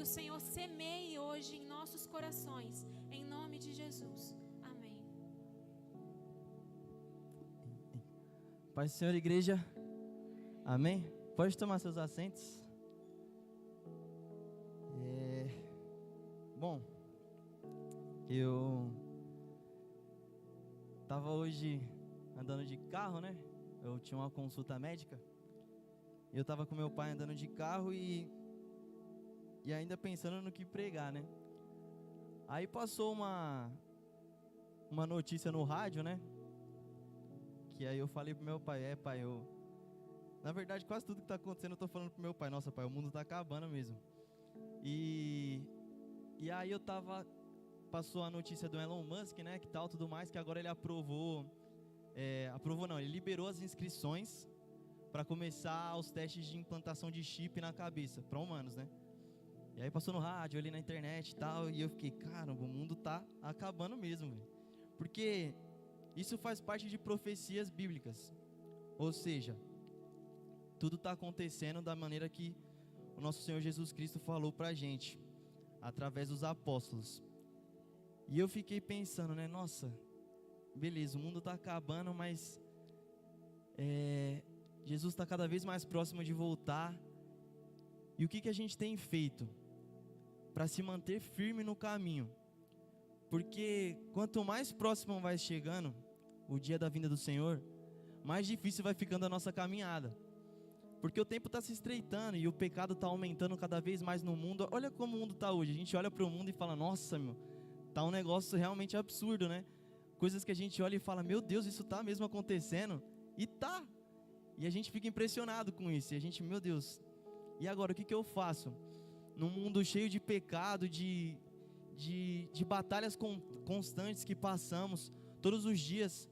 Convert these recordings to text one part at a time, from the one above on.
Senhor semeie hoje em nossos corações, em nome de Jesus. Amém. Paz do Senhor, igreja. Amém? Pode tomar seus assentos. Bom, eu estava hoje andando de carro, né? Eu tinha uma consulta médica. Eu estava com meu pai andando de carro e ainda pensando no que pregar, né? Aí passou uma notícia no rádio, né? Que aí eu falei pro meu pai, pai, na verdade quase tudo que tá acontecendo eu tô falando pro meu pai, nossa pai, o mundo tá acabando mesmo. E aí passou a notícia do Elon Musk, né, que tal, tudo mais, que agora ele ele liberou as inscrições para começar os testes de implantação de chip na cabeça, para humanos, né? E aí passou no rádio, ali na internet e tal, e eu fiquei, caramba, o mundo tá acabando mesmo, véio. Porque isso faz parte de profecias bíblicas, ou seja, tudo tá acontecendo da maneira que o nosso Senhor Jesus Cristo falou pra gente, através dos apóstolos. E eu fiquei pensando, né, nossa, beleza, o mundo está acabando, mas Jesus está cada vez mais próximo de voltar. E o que a gente tem feito para se manter firme no caminho? Porque quanto mais próximo vai chegando o dia da vinda do Senhor, mais difícil vai ficando a nossa caminhada. Porque o tempo está se estreitando e o pecado está aumentando cada vez mais no mundo. Olha como o mundo está hoje. A gente olha para o mundo e fala, nossa, tá um negócio realmente absurdo, né? Coisas que a gente olha e fala, meu Deus, isso tá mesmo acontecendo? E tá. E a gente fica impressionado com isso. E a gente, meu Deus, e agora o que eu faço? Num mundo cheio de pecado, de batalhas constantes que passamos todos os dias.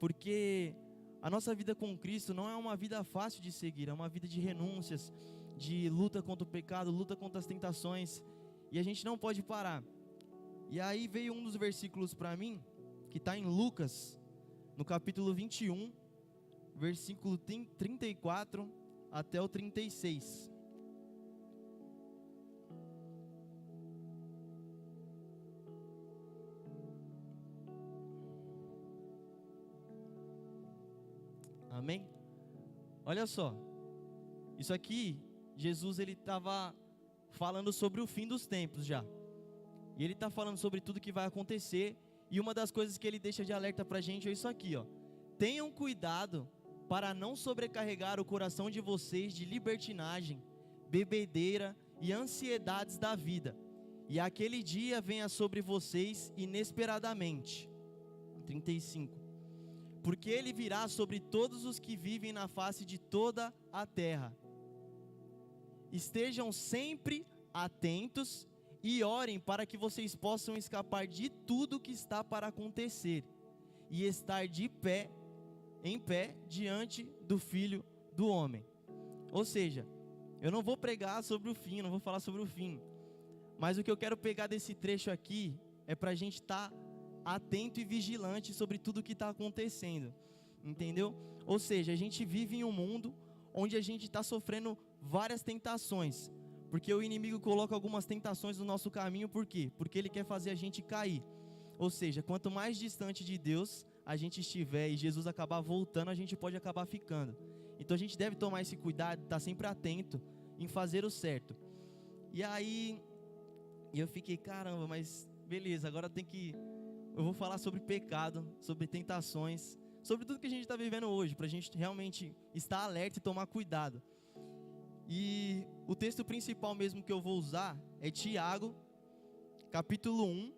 Porque a nossa vida com Cristo não é uma vida fácil de seguir, é uma vida de renúncias, de luta contra o pecado, luta contra as tentações, e a gente não pode parar. E aí veio um dos versículos para mim, que está em Lucas, no capítulo 21, versículo 34 até o 36. Amém? Olha só, isso aqui, Jesus ele estava falando sobre o fim dos tempos já. E ele está falando sobre tudo que vai acontecer. E uma das coisas que ele deixa de alerta para a gente é isso aqui, ó. Tenham cuidado para não sobrecarregar o coração de vocês de libertinagem, bebedeira e ansiedades da vida. E aquele dia venha sobre vocês inesperadamente. 35. Porque ele virá sobre todos os que vivem na face de toda a terra. Estejam sempre atentos e orem para que vocês possam escapar de tudo que está para acontecer e estar em pé diante do Filho do Homem. Ou seja, eu não vou pregar sobre o fim, não vou falar sobre o fim, mas o que eu quero pegar desse trecho aqui é para a gente estar atento e vigilante sobre tudo que está acontecendo, entendeu? Ou seja, a gente vive em um mundo onde a gente está sofrendo várias tentações, porque o inimigo coloca algumas tentações no nosso caminho. Por quê? Porque ele quer fazer a gente cair. Ou seja, quanto mais distante de Deus a gente estiver e Jesus acabar voltando, a gente pode acabar ficando. Então a gente deve tomar esse cuidado, estar sempre atento em fazer o certo. E aí eu fiquei, caramba, mas beleza, agora eu vou falar sobre pecado, sobre tentações, sobre tudo que a gente está vivendo hoje, para a gente realmente estar alerta e tomar cuidado. E o texto principal mesmo que eu vou usar é Tiago, capítulo 1,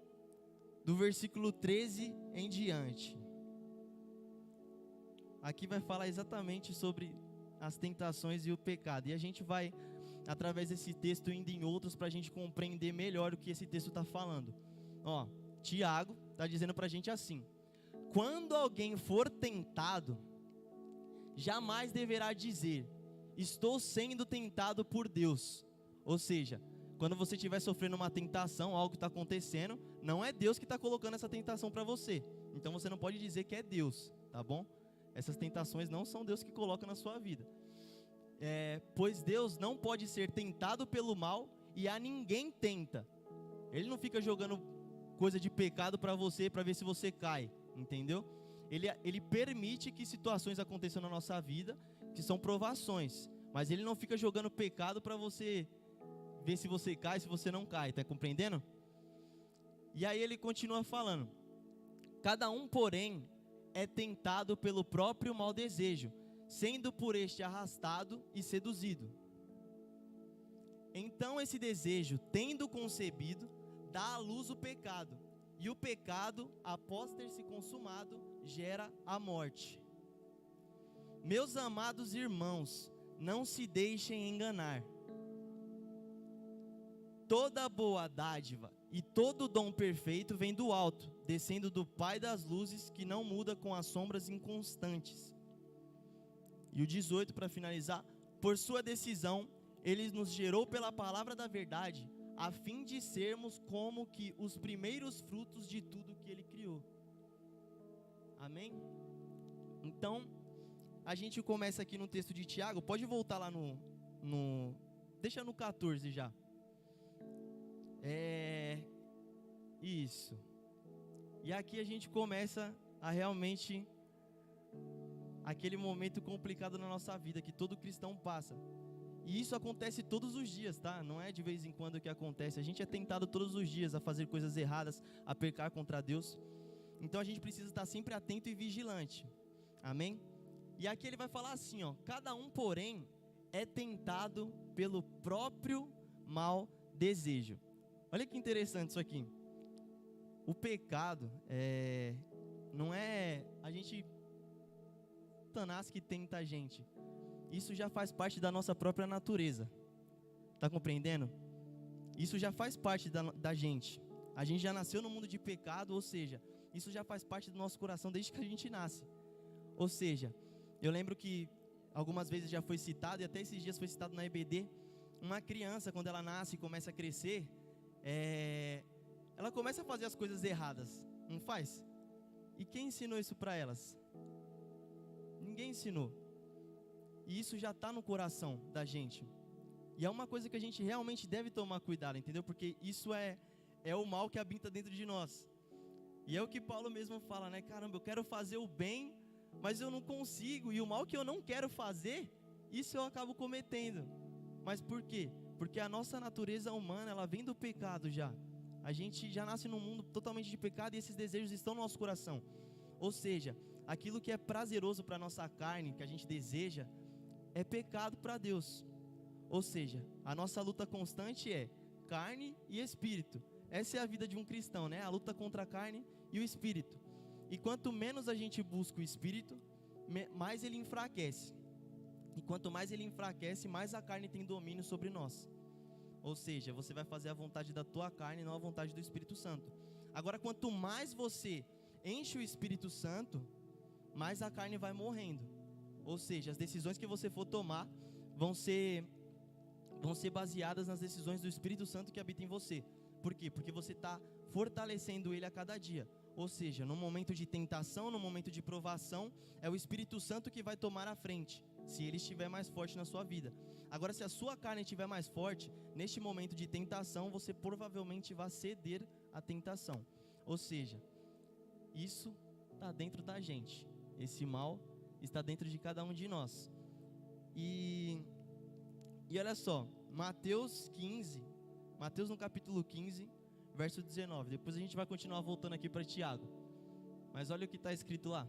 do versículo 13 em diante. Aqui vai falar exatamente sobre as tentações e o pecado. E a gente vai, através desse texto, indo em outros para a gente compreender melhor o que esse texto está falando. Ó, Tiago está dizendo para a gente assim: quando alguém for tentado, jamais deverá dizer, estou sendo tentado por Deus. Ou seja, quando você estiver sofrendo uma tentação, algo está acontecendo, não é Deus que está colocando essa tentação para você. Então você não pode dizer que é Deus, tá bom? Essas tentações não são Deus que coloca na sua vida. Pois Deus não pode ser tentado pelo mal e a ninguém tenta. Ele não fica jogando coisa de pecado para você, para ver se você cai, entendeu? Ele permite que situações aconteçam na nossa vida, que são provações, mas ele não fica jogando pecado para você ver se você cai, se você não cai, tá compreendendo? E aí ele continua falando: cada um, porém, é tentado pelo próprio mau desejo, sendo por este arrastado e seduzido. Então esse desejo, tendo concebido, dá à luz o pecado, e o pecado, após ter se consumado, gera a morte. Meus amados irmãos, não se deixem enganar. Toda boa dádiva e todo dom perfeito vem do alto, descendo do Pai das luzes, que não muda com as sombras inconstantes. E o 18, para finalizar: por sua decisão, ele nos gerou pela palavra da verdade, a fim de sermos como que os primeiros frutos de tudo que ele criou. Amém? Então, a gente começa aqui no texto de Tiago. Pode voltar lá deixa no 14 já. Isso. E aqui a gente começa a realmente aquele momento complicado na nossa vida que todo cristão passa. E isso acontece todos os dias, tá? Não é de vez em quando que acontece. A gente é tentado todos os dias a fazer coisas erradas, a pecar contra Deus. Então a gente precisa estar sempre atento e vigilante. Amém? E aqui ele vai falar assim, ó: cada um, porém, é tentado pelo próprio mau desejo. Olha que interessante isso aqui. O pecado não é a gente Satanás que tenta a gente. Isso já faz parte da nossa própria natureza. Tá compreendendo? Isso já faz parte da gente. A gente já nasceu no mundo de pecado, ou seja, isso já faz parte do nosso coração desde que a gente nasce. Ou seja, eu lembro que algumas vezes já foi citado, e até esses dias foi citado na EBD, uma criança, quando ela nasce e começa a crescer, ela começa a fazer as coisas erradas, não faz? E quem ensinou isso para elas? Ninguém ensinou. E isso já está no coração da gente. E é uma coisa que a gente realmente deve tomar cuidado, entendeu? Porque isso é o mal que habita dentro de nós. E é o que Paulo mesmo fala, né? Caramba, eu quero fazer o bem, mas eu não consigo. E o mal que eu não quero fazer, isso eu acabo cometendo. Mas por quê? Porque a nossa natureza humana, ela vem do pecado já. A gente já nasce num mundo totalmente de pecado e esses desejos estão no nosso coração. Ou seja, aquilo que é prazeroso para a nossa carne, que a gente deseja, é pecado para Deus. Ou seja, a nossa luta constante é carne e espírito. Essa é a vida de um cristão, né? A luta contra a carne e o espírito. E quanto menos a gente busca o espírito, mais ele enfraquece. E quanto mais ele enfraquece, mais a carne tem domínio sobre nós. Ou seja, você vai fazer a vontade da tua carne e não a vontade do Espírito Santo. Agora, quanto mais você enche o Espírito Santo, mais a carne vai morrendo. Ou seja, as decisões que você for tomar vão ser baseadas nas decisões do Espírito Santo que habita em você. Por quê? Porque você está fortalecendo ele a cada dia. Ou seja, no momento de tentação, no momento de provação, é o Espírito Santo que vai tomar a frente, se ele estiver mais forte na sua vida. Agora, se a sua carne estiver mais forte, neste momento de tentação, você provavelmente vai ceder à tentação. Ou seja, isso está dentro da gente. Esse mal está dentro de cada um de nós. E olha só, Mateus no capítulo 15, verso 19. Depois a gente vai continuar voltando aqui para Tiago. Mas olha o que está escrito lá.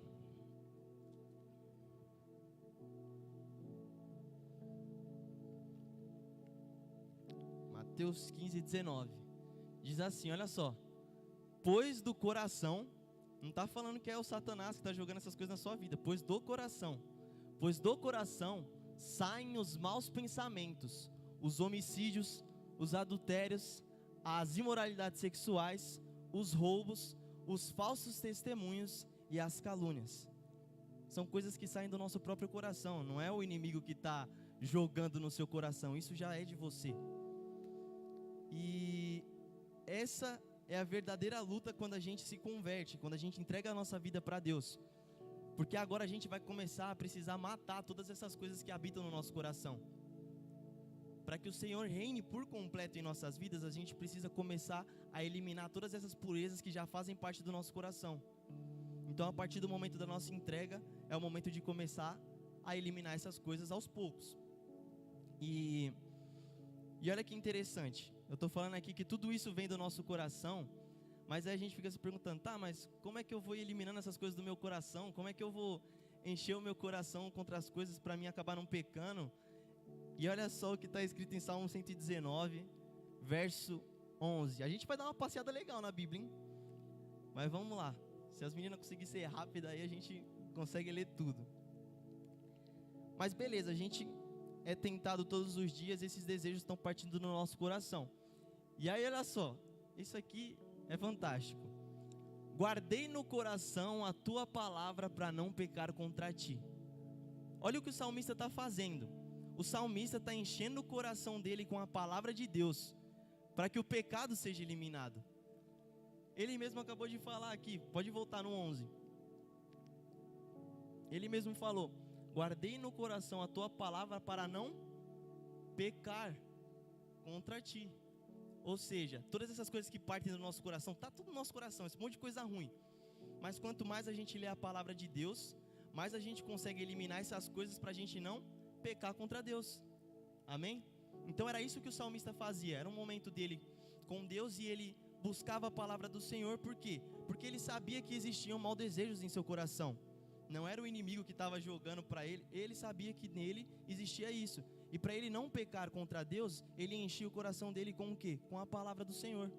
Mateus 15, 19. Diz assim, olha só: pois do coração, não está falando que é o Satanás que está jogando essas coisas na sua vida, pois do coração saem os maus pensamentos, os homicídios, os adultérios, as imoralidades sexuais, os roubos, os falsos testemunhos e as calúnias. São coisas que saem do nosso próprio coração, não é o inimigo que está jogando no seu coração, isso já é de você. E essa é a verdadeira luta quando a gente se converte, quando a gente entrega a nossa vida para Deus. Porque agora a gente vai começar a precisar matar todas essas coisas que habitam no nosso coração. para que o Senhor reine por completo em nossas vidas, a gente precisa começar a eliminar todas essas purezas que já fazem parte do nosso coração. Então, a partir do momento da nossa entrega, é o momento de começar a eliminar essas coisas aos poucos. E olha que interessante, eu estou falando aqui que tudo isso vem do nosso coração, mas aí a gente fica se perguntando, tá, mas como é que eu vou eliminando essas coisas do meu coração? Como é que eu vou encher o meu coração contra as coisas para mim acabar não pecando? E olha só o que está escrito em Salmo 119, verso 11. A gente vai dar uma passeada legal na Bíblia, hein? Mas vamos lá. Se as meninas conseguirem ser rápidas, aí a gente consegue ler tudo. Mas beleza, a gente é tentado todos os dias, esses desejos estão partindo do nosso coração. E aí olha só, isso aqui é fantástico. Guardei no coração a tua palavra para não pecar contra ti. Olha o que o salmista está fazendo. O salmista está enchendo o coração dele com a palavra de Deus, para que o pecado seja eliminado. Ele mesmo acabou de falar aqui, pode voltar no 11. Ele mesmo falou, guardei no coração a tua palavra para não pecar contra ti. Ou seja, todas essas coisas que partem do nosso coração, está tudo no nosso coração, esse monte de coisa ruim. Mas quanto mais a gente lê a palavra de Deus, mais a gente consegue eliminar essas coisas para a gente não pecar contra Deus. Amém? Então era isso que o salmista fazia. Era um momento dele com Deus e ele buscava a palavra do Senhor. Por quê? Porque ele sabia que existiam maus desejos em seu coração. Não era o inimigo que estava jogando para ele. Ele sabia que nele existia isso. E para ele não pecar contra Deus, ele enchia o coração dele com o quê? Com a palavra do Senhor.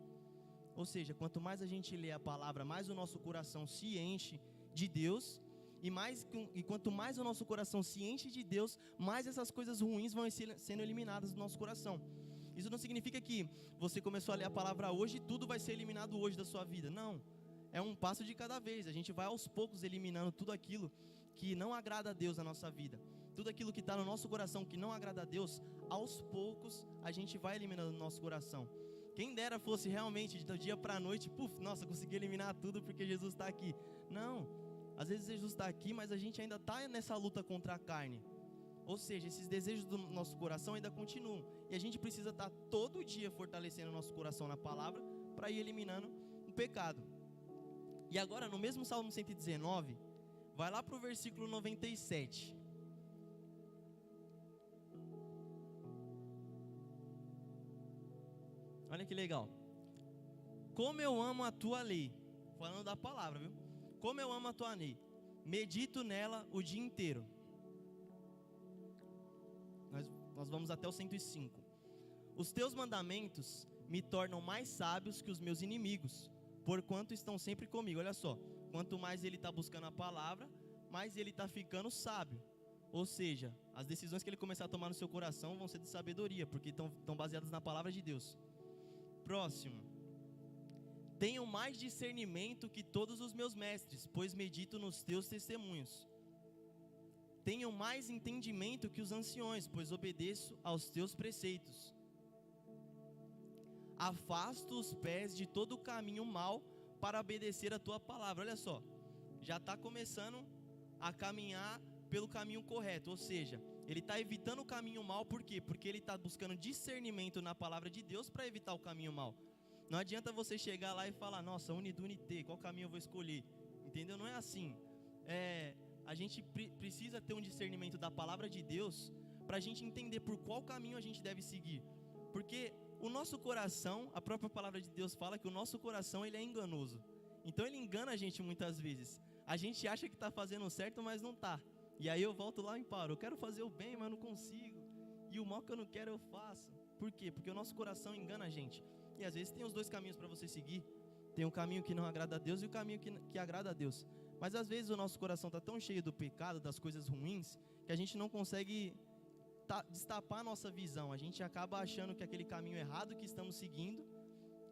Ou seja, quanto mais a gente lê a palavra, mais o nosso coração se enche de Deus. E quanto mais o nosso coração se enche de Deus, mais essas coisas ruins vão sendo eliminadas do nosso coração. Isso não significa que você começou a ler a palavra hoje e tudo vai ser eliminado hoje da sua vida. Não, é um passo de cada vez. A gente vai aos poucos eliminando tudo aquilo que não agrada a Deus na nossa vida. Tudo aquilo que está no nosso coração que não agrada a Deus, aos poucos a gente vai eliminando do nosso coração. Quem dera fosse realmente do dia para a noite, nossa, consegui eliminar tudo porque Jesus está aqui. Não. Às vezes Jesus está aqui, mas a gente ainda está nessa luta contra a carne. Ou seja, esses desejos do nosso coração ainda continuam. E a gente precisa estar todo dia fortalecendo o nosso coração na palavra para ir eliminando o pecado. E agora, no mesmo Salmo 119, vai lá para o versículo 97. Olha que legal. Como eu amo a tua lei. Falando da palavra, viu? Como eu amo a tua lei, medito nela o dia inteiro. Nós vamos até o 105. Os teus mandamentos me tornam mais sábios que os meus inimigos, porquanto estão sempre comigo. Olha só, quanto mais ele está buscando a palavra, mais ele está ficando sábio. Ou seja, as decisões que ele começar a tomar no seu coração vão ser de sabedoria, porque estão baseadas na palavra de Deus. Próximo. Tenho mais discernimento que todos os meus mestres, pois medito nos teus testemunhos. Tenho mais entendimento que os anciões, pois obedeço aos teus preceitos. Afasto os pés de todo o caminho mau para obedecer a tua palavra. Olha só, já está começando a caminhar pelo caminho correto, ou seja, ele está evitando o caminho mau. Por quê? Porque ele está buscando discernimento na palavra de Deus para evitar o caminho mau. Não adianta você chegar lá e falar, nossa, unidunité, qual caminho eu vou escolher? Entendeu? Não é assim. A gente precisa ter um discernimento da palavra de Deus para a gente entender por qual caminho a gente deve seguir. Porque o nosso coração, a própria palavra de Deus fala que o nosso coração ele é enganoso. Então ele engana a gente muitas vezes. A gente acha que está fazendo certo, mas não está. E aí eu volto lá e paro. Eu quero fazer o bem, mas não consigo. E o mal que eu não quero eu faço. Por quê? Porque o nosso coração engana a gente. E às vezes tem os dois caminhos para você seguir. Tem um caminho que não agrada a Deus e o caminho que agrada a Deus. Mas às vezes o nosso coração está tão cheio do pecado, das coisas ruins, que a gente não consegue destapar a nossa visão. A gente acaba achando que aquele caminho errado que estamos seguindo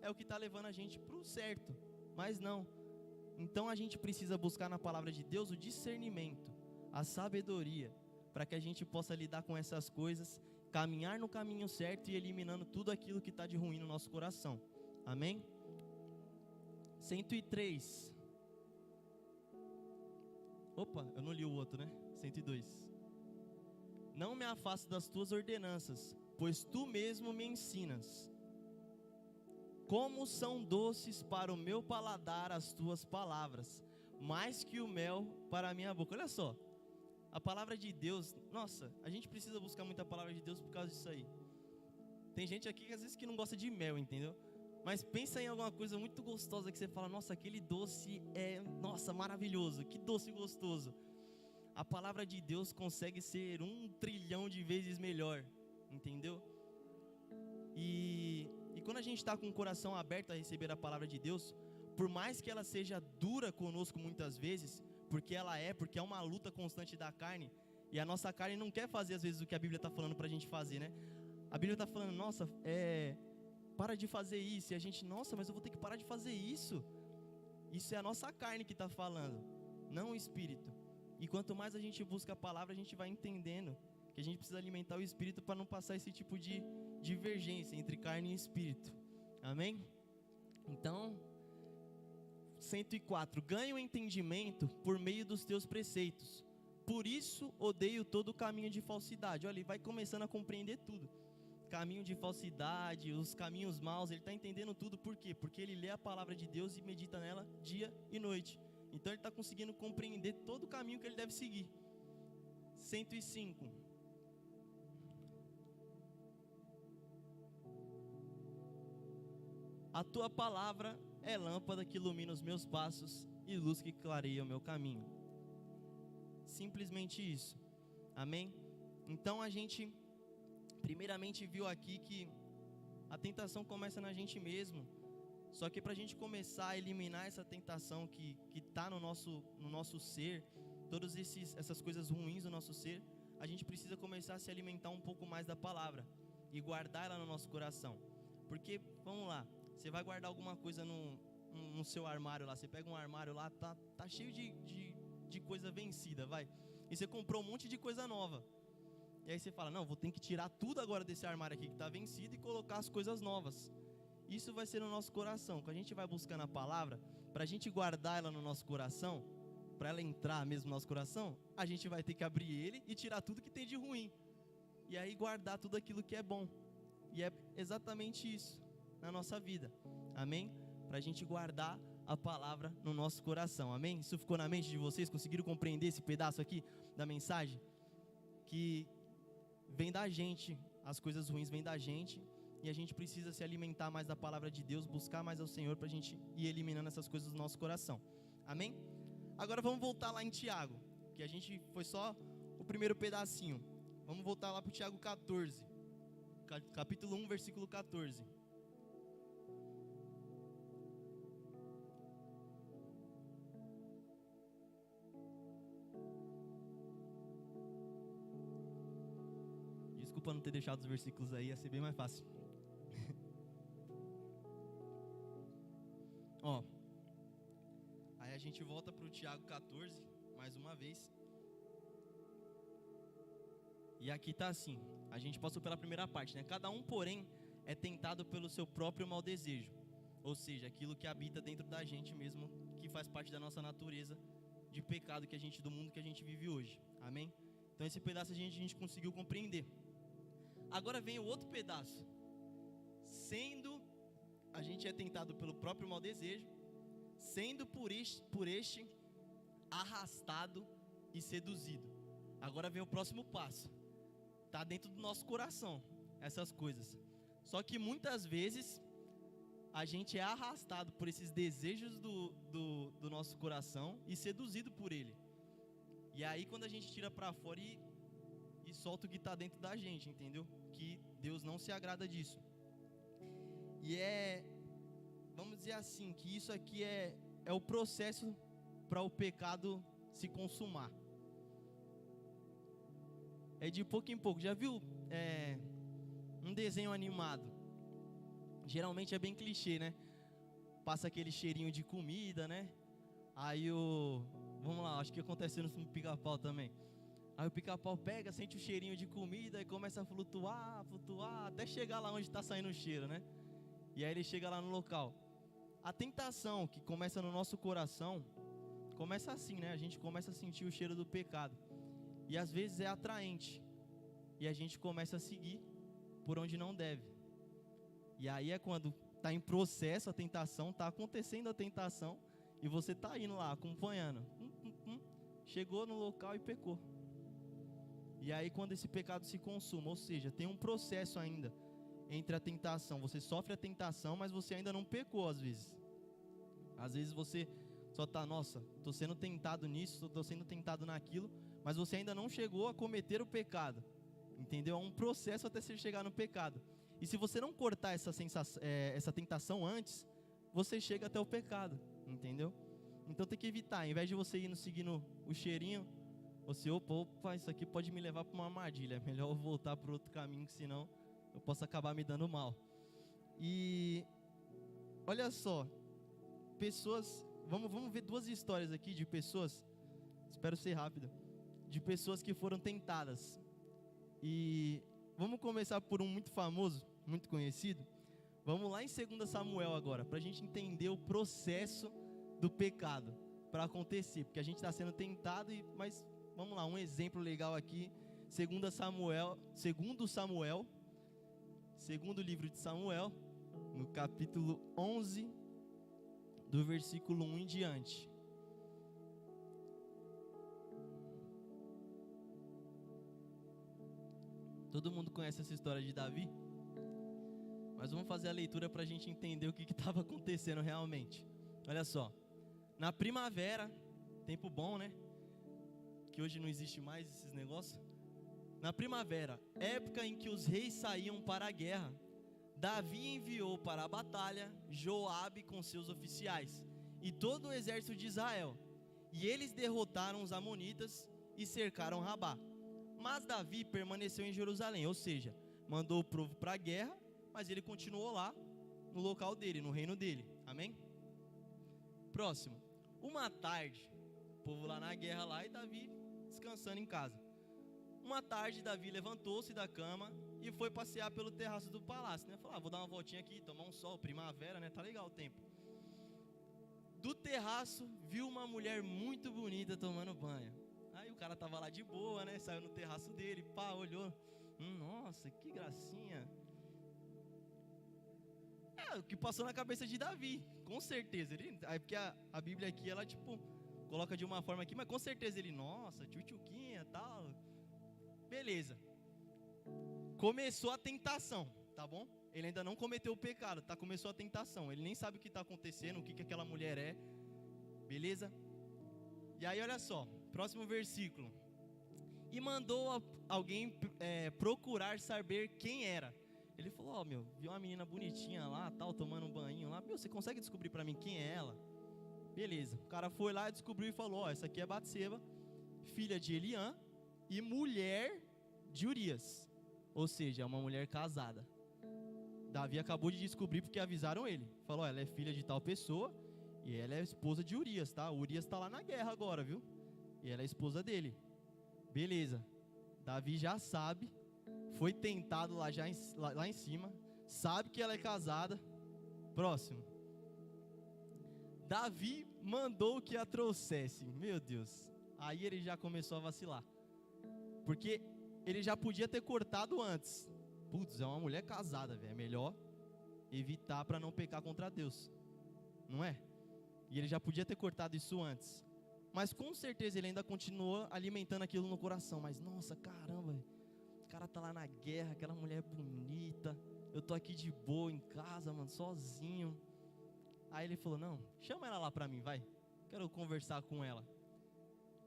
é o que está levando a gente para o certo. Mas não. Então a gente precisa buscar na palavra de Deus o discernimento, a sabedoria, para que a gente possa lidar com essas coisas, caminhar no caminho certo e eliminando tudo aquilo que está de ruim no nosso coração. Amém? 103. Opa, eu não li o outro, né? 102. Não me afasto das tuas ordenanças, pois tu mesmo me ensinas. Como são doces para o meu paladar as tuas palavras, mais que o mel para a minha boca. Olha só, a palavra de Deus, nossa, a gente precisa buscar muita palavra de Deus por causa disso aí. Tem gente aqui que às vezes que não gosta de mel, entendeu? Mas pensa em alguma coisa muito gostosa que você fala, nossa, aquele doce é, nossa, maravilhoso, que doce gostoso. A palavra de Deus consegue ser 1 trilhão de vezes melhor, entendeu? E quando a gente está com o coração aberto a receber a palavra de Deus, por mais que ela seja dura conosco muitas vezes, porque é uma luta constante da carne, e a nossa carne não quer fazer às vezes o que a Bíblia está falando para a gente fazer, né? A Bíblia está falando, nossa, para de fazer isso, e a gente, nossa, mas eu vou ter que parar de fazer isso. Isso é a nossa carne que está falando, não o Espírito. E quanto mais a gente busca a palavra, a gente vai entendendo que a gente precisa alimentar o Espírito para não passar esse tipo de divergência entre carne e Espírito. Amém? Então, 104. Ganho entendimento por meio dos teus preceitos. Por isso odeio todo o caminho de falsidade. Olha, ele vai começando a compreender tudo. Caminho de falsidade, os caminhos maus, ele está entendendo tudo. Por quê? Porque ele lê a palavra de Deus e medita nela dia e noite. Então ele está conseguindo compreender todo o caminho que ele deve seguir. 105. A tua palavra é lâmpada que ilumina os meus passos e luz que clareia o meu caminho. Simplesmente isso. Amém? Então a gente primeiramente viu aqui que a tentação começa na gente mesmo. Só que para a gente começar a eliminar essa tentação que está no nosso ser, todas essas coisas ruins do nosso ser, a gente precisa começar a se alimentar um pouco mais da palavra e guardar ela no nosso coração. Porque, vamos lá, você vai guardar alguma coisa no seu armário lá, você pega um armário lá, tá cheio de coisa vencida, vai. E você comprou um monte de coisa nova. E aí você fala, não, vou ter que tirar tudo agora desse armário aqui que está vencido e colocar as coisas novas. Isso vai ser no nosso coração. Quando a gente vai buscando a palavra, para a gente guardar ela no nosso coração, para ela entrar mesmo no nosso coração, a gente vai ter que abrir ele e tirar tudo que tem de ruim. E aí guardar tudo aquilo que é bom. E é exatamente isso na nossa vida. Amém? Para a gente guardar a palavra no nosso coração. Amém? Isso ficou na mente de vocês? Conseguiram compreender esse pedaço aqui da mensagem? Que vem da gente, as coisas ruins vêm da gente. E a gente precisa se alimentar mais da palavra de Deus, buscar mais ao Senhor para a gente ir eliminando essas coisas do nosso coração. Amém? Agora vamos voltar lá em Tiago, que a gente foi só o primeiro pedacinho. Vamos voltar lá para o Tiago 14, capítulo 1, versículo 14. Desculpa não ter deixado os versículos aí, ia ser bem mais fácil. Ó, aí a gente volta para o Tiago 14, mais uma vez. E aqui está assim, a gente passou pela primeira parte, né? Cada um, porém, é tentado pelo seu próprio mau desejo. Ou seja, aquilo que habita dentro da gente mesmo, que faz parte da nossa natureza de pecado do mundo que a gente vive hoje. Amém? Então esse pedaço a gente conseguiu compreender. Agora vem o outro pedaço. A gente é tentado pelo próprio mau desejo, sendo por este arrastado e seduzido. Agora vem o próximo passo. Está dentro do nosso coração, essas coisas. Só que muitas vezes a gente é arrastado por esses desejos do nosso coração e seduzido por ele. E aí quando a gente tira para fora e solta o que está dentro da gente, entendeu? Que Deus não se agrada disso. E vamos dizer assim, que isso aqui é o processo para o pecado se consumar. É de pouco em pouco. Já viu um desenho animado? Geralmente é bem clichê, né? Passa aquele cheirinho de comida, né? Aí vamos lá, acho que acontece no Pica-Pau também. Aí o Pica-Pau pega, sente o cheirinho de comida e começa a flutuar, até chegar lá onde está saindo o cheiro, né? E aí ele chega lá no local. A tentação que começa no nosso coração, começa assim, né? A gente começa a sentir o cheiro do pecado. E às vezes é atraente. E a gente começa a seguir por onde não deve. E aí é quando está em processo a tentação, está acontecendo a tentação, e você está indo lá, acompanhando. Chegou no local e pecou. E aí quando esse pecado se consuma, ou seja, tem um processo ainda entre a tentação. Você sofre a tentação, mas você ainda não pecou às vezes. Às vezes você só está, nossa, estou sendo tentado nisso, estou sendo tentado naquilo, mas você ainda não chegou a cometer o pecado. Entendeu? É um processo até você chegar no pecado. E se você não cortar essa tentação antes, você chega até o pecado. Entendeu? Então tem que evitar. Ao invés de você ir seguindo o cheirinho, você, opa, isso aqui pode me levar para uma armadilha. É melhor eu voltar para outro caminho, que senão eu posso acabar me dando mal. E olha só, pessoas, vamos ver duas histórias aqui de pessoas, espero ser rápido, de pessoas que foram tentadas. E vamos começar por um muito famoso, muito conhecido. Vamos lá em 2 Samuel agora, para a gente entender o processo do pecado para acontecer, porque a gente está sendo tentado, mas vamos lá, um exemplo legal aqui, segundo livro de Samuel, no capítulo 11, do versículo 1 em diante. Todo mundo conhece essa história de Davi? Mas vamos fazer a leitura para a gente entender o que estava acontecendo realmente. Olha só, na primavera, tempo bom, né? Que hoje não existe mais esses negócios. Na primavera, época em que os reis saíam para a guerra, Davi enviou para a batalha Joabe com seus oficiais e todo o exército de Israel. E eles derrotaram os amonitas e cercaram Rabá. Mas Davi permaneceu em Jerusalém, ou seja, mandou o povo para a guerra, mas ele continuou lá no local dele, no reino dele. Amém? Próximo. Uma tarde, o povo lá na guerra lá e Davi descansando em casa. Uma tarde, Davi levantou-se da cama e foi passear pelo terraço do palácio, né? Falou, vou dar uma voltinha aqui, tomar um sol, primavera, né? Tá legal o tempo. Do terraço, viu uma mulher muito bonita tomando banho. Aí o cara tava lá de boa, né? Saiu no terraço dele, pá, olhou. Nossa, que gracinha. É, o que passou na cabeça de Davi, com certeza. Porque a Bíblia aqui, ela tipo, coloca de uma forma aqui, mas com certeza ele, nossa, tchutchuquinha e tal. Beleza. Começou a tentação, tá bom? Ele ainda não cometeu o pecado, tá? Começou a tentação. Ele nem sabe o que está acontecendo, o que aquela mulher é. Beleza? E aí, olha só, próximo versículo. E mandou alguém procurar saber quem era. Ele falou, viu uma menina bonitinha lá, tal, tomando um banho lá. Você consegue descobrir para mim quem é ela? Beleza. O cara foi lá e descobriu e falou, essa aqui é Batseba, filha de Eliã e mulher de Urias. Ou seja, é uma mulher casada. Davi acabou de descobrir porque avisaram ele. Falou, ela é filha de tal pessoa e ela é esposa de Urias, tá? Urias tá lá na guerra agora, viu? E ela é esposa dele. Beleza. Davi já sabe, foi tentado lá em cima, sabe que ela é casada. Próximo. Davi mandou que a trouxesse. Meu Deus. Aí ele já começou a vacilar. Porque ele já podia ter cortado antes. Putz, é uma mulher casada, velho. É melhor evitar para não pecar contra Deus. Não é? E ele já podia ter cortado isso antes. Mas com certeza ele ainda continuou alimentando aquilo no coração. Mas nossa, caramba, o cara tá lá na guerra, aquela mulher bonita. Eu tô aqui de boa em casa, mano, sozinho. Aí ele falou, não, chama ela lá pra mim, vai. Quero conversar com ela.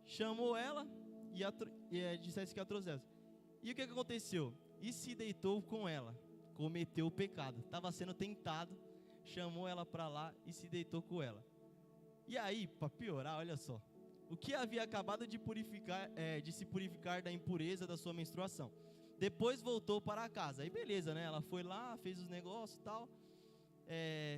Chamou ela e dissesse que a trouxesse. E o que aconteceu? E se deitou com ela. Cometeu o pecado. Estava sendo tentado. Chamou ela para lá e se deitou com ela. E aí, para piorar, olha só. O que havia acabado de se purificar da impureza da sua menstruação. Depois voltou para casa. Aí beleza, né? Ela foi lá, fez os negócios e tal.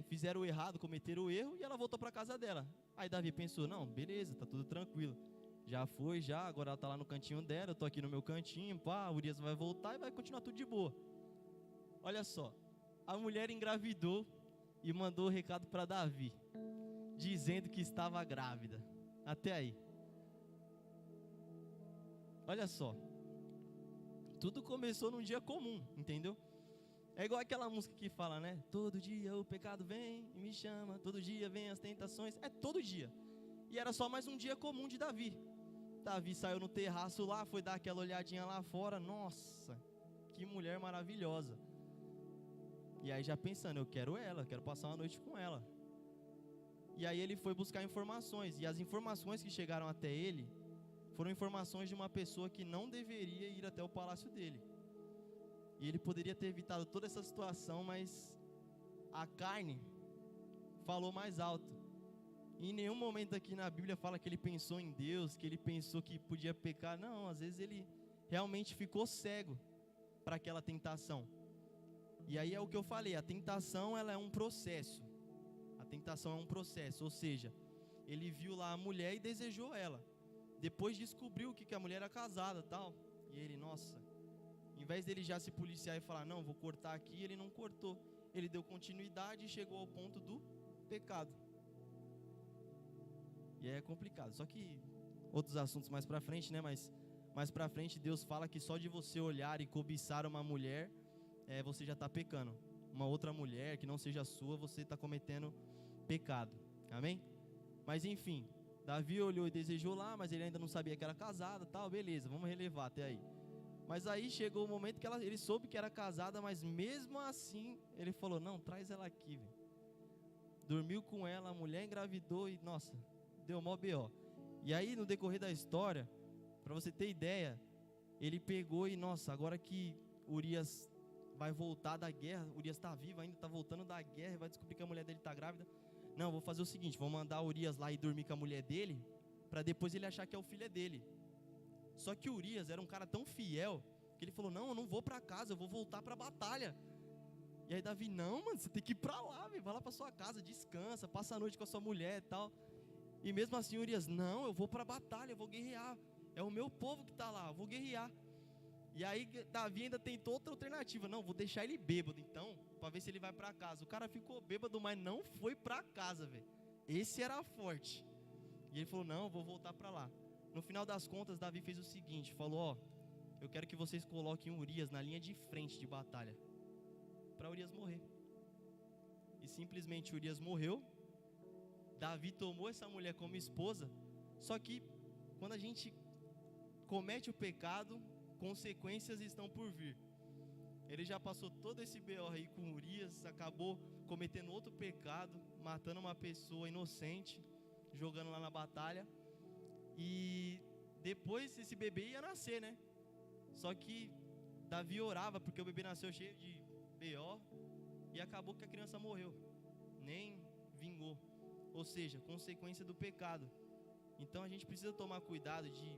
Fizeram o errado, cometeram o erro. E ela voltou para casa dela. Aí Davi pensou, não, beleza, tá tudo tranquilo. Já foi, agora ela tá lá no cantinho dela, eu tô aqui no meu cantinho, pá, Urias vai voltar e vai continuar tudo de boa. Olha só, a mulher engravidou e mandou o recado para Davi, dizendo que estava grávida. Até aí. Olha só, tudo começou num dia comum, entendeu? É igual aquela música que fala, né? Todo dia o pecado vem e me chama, todo dia vem as tentações. É todo dia. E era só mais um dia comum de Davi. Davi saiu no terraço lá, foi dar aquela olhadinha lá fora. Nossa, que mulher maravilhosa. E aí já pensando, eu quero ela, quero passar uma noite com ela. E aí ele foi buscar informações. E as informações que chegaram até ele foram informações de uma pessoa que não deveria ir até o palácio dele. E ele poderia ter evitado toda essa situação, mas a carne falou mais alto. E em nenhum momento aqui na Bíblia fala que ele pensou em Deus, que ele pensou que podia pecar. Não, às vezes ele realmente ficou cego para aquela tentação. E aí é o que eu falei, a tentação ela é um processo. A tentação é um processo, ou seja, ele viu lá a mulher e desejou ela. Depois descobriu que a mulher era casada, tal. E ele, nossa, em vez dele já se policiar e falar, não, vou cortar aqui, ele não cortou. Ele deu continuidade e chegou ao ponto do pecado. E aí é complicado. Só que outros assuntos mais pra frente, né? Mas mais pra frente Deus fala que só de você olhar e cobiçar uma mulher, você já está pecando. Uma outra mulher que não seja sua, você está cometendo pecado. Amém? Mas enfim, Davi olhou e desejou lá, mas ele ainda não sabia que era casada, tal, beleza, vamos relevar até aí. Mas aí chegou o momento que ele soube que era casada, mas mesmo assim, ele falou, não, traz ela aqui, véio. Dormiu com ela, a mulher engravidou e, nossa, deu mó B.O. E aí, no decorrer da história, para você ter ideia, ele pegou e, nossa, agora que Urias vai voltar da guerra, Urias está vivo ainda, está voltando da guerra, vai descobrir que a mulher dele está grávida. Não, vou fazer o seguinte, vou mandar Urias lá e dormir com a mulher dele, para depois ele achar que é o filho dele. Só que Urias era um cara tão fiel, que ele falou, não, eu não vou para casa, eu vou voltar para a batalha. E aí Davi, não, mano, você tem que ir para lá, véio, vai lá para sua casa, descansa, passa a noite com a sua mulher e tal. E mesmo assim Urias, não, eu vou para a batalha, eu vou guerrear, é o meu povo que está lá, eu vou guerrear. E aí Davi ainda tentou outra alternativa, não, vou deixar ele bêbado então, para ver se ele vai para casa. O cara ficou bêbado, mas não foi para casa, velho. Esse era forte. E ele falou, não, vou voltar para lá. No final das contas, Davi fez o seguinte, falou, eu quero que vocês coloquem Urias na linha de frente de batalha, para Urias morrer. E simplesmente Urias morreu. Davi tomou essa mulher como esposa. Só que quando a gente comete o pecado, consequências estão por vir. Ele já passou todo esse B.O. aí com Urias, acabou cometendo outro pecado, matando uma pessoa inocente, jogando lá na batalha. E depois esse bebê ia nascer, né? Só que Davi orava porque o bebê nasceu cheio de B.O. e acabou que a criança morreu, nem vingou. Ou seja, consequência do pecado. Então a gente precisa tomar cuidado de,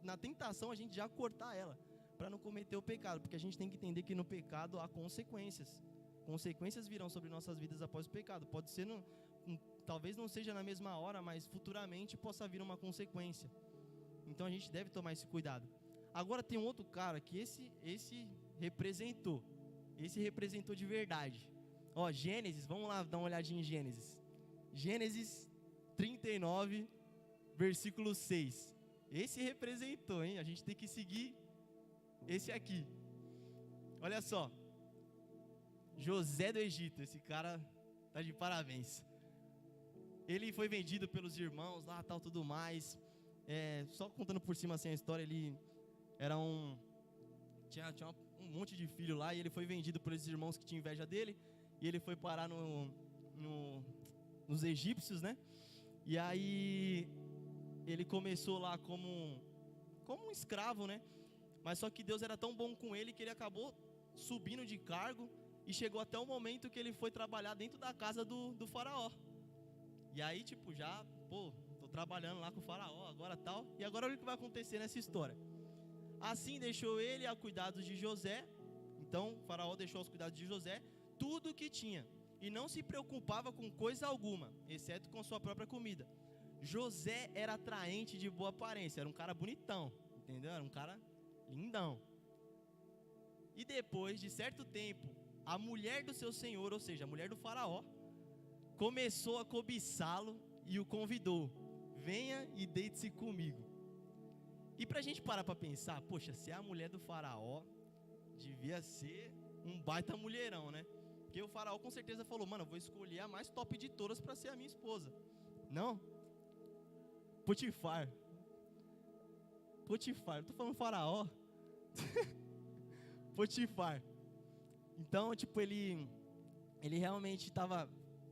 na tentação, a gente já cortar ela, para não cometer o pecado, porque a gente tem que entender que no pecado há consequências. Consequências virão sobre nossas vidas após o pecado. Pode ser, talvez não seja na mesma hora, mas futuramente possa vir uma consequência. Então a gente deve tomar esse cuidado. Agora tem um outro cara que esse representou de verdade. Gênesis, vamos lá dar uma olhadinha em Gênesis. Gênesis 39, versículo 6. Esse representou, hein? A gente tem que seguir esse aqui. Olha só. José do Egito, esse cara tá de parabéns. Ele foi vendido pelos irmãos lá, tal, tudo mais. Só contando por cima assim a história, ele era tinha um monte de filho lá, e ele foi vendido por esses irmãos que tinham inveja dele, e ele foi parar nos egípcios, né? E aí ele começou lá como um escravo, né? Mas só que Deus era tão bom com ele que ele acabou subindo de cargo, e chegou até o momento que ele foi trabalhar dentro da casa do faraó. E aí tô trabalhando lá com o faraó agora tal. E agora olha o que vai acontecer nessa história. Assim deixou ele a cuidados de José. Então o faraó deixou aos cuidados de José tudo o que tinha, e não se preocupava com coisa alguma, exceto com sua própria comida. José era atraente, de boa aparência, era um cara bonitão, entendeu? Era um cara lindão. E depois de certo tempo, a mulher do seu senhor, ou seja, a mulher do faraó, começou a cobiçá-lo e o convidou: venha e deite-se comigo. E pra gente parar pra pensar, poxa, se é a mulher do faraó, devia ser um baita mulherão, né? Porque o faraó com certeza falou, mano, eu vou escolher a mais top de todas para ser a minha esposa. Não? Potifar, eu tô falando faraó. Potifar. Então, tipo, ele realmente